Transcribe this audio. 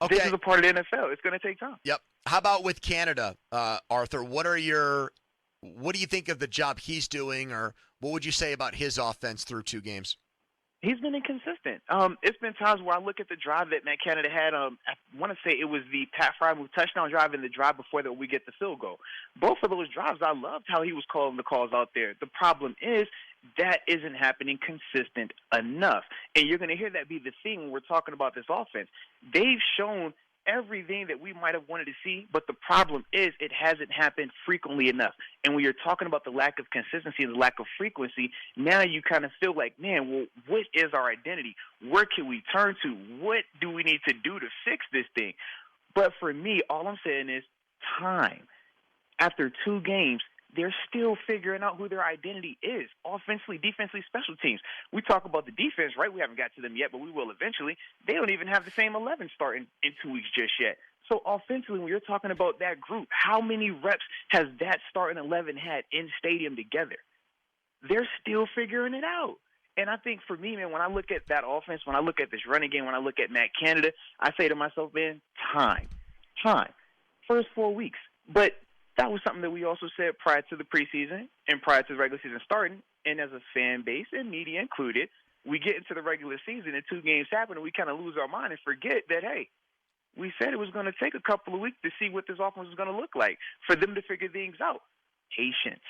This Okay. is a part of the NFL. It's going to take time. Yep. How about with Canada, Arthur? What do you think of the job he's doing, or what would you say about his offense through 2 games? He's been inconsistent. It's been times where I look at the drive that Matt Canada had. I want to say it was the Pat Frymouth touchdown drive and the drive before that we get the field goal. Both of those drives, I loved how he was calling the calls out there. The problem is that isn't happening consistent enough. And you're going to hear that be the thing when we're talking about this offense. They've shown everything that we might have wanted to see, but the problem is it hasn't happened frequently enough. And when you're talking about the lack of consistency and the lack of frequency, now you kind of feel like, man, well, what is our identity? Where can we turn to? What do we need to do to fix this thing? But for me, all I'm saying is time. After 2 games, they're still figuring out who their identity is, offensively, defensively, special teams. We talk about the defense, right? We haven't got to them yet, but we will eventually. They don't even have the same 11 starting in 2 weeks just yet. So offensively, when you're talking about that group, how many reps has that starting 11 had in stadium together? They're still figuring it out. And I think for me, man, when I look at that offense, when I look at this running game, when I look at Matt Canada, I say to myself, man, time. First 4 weeks. But that was something that we also said prior to the preseason and prior to the regular season starting. And as a fan base and media included, we get into the regular season and 2 games happen and we kind of lose our mind and forget that, hey, we said it was going to take a couple of weeks to see what this offense was going to look like, for them to figure things out. Patience.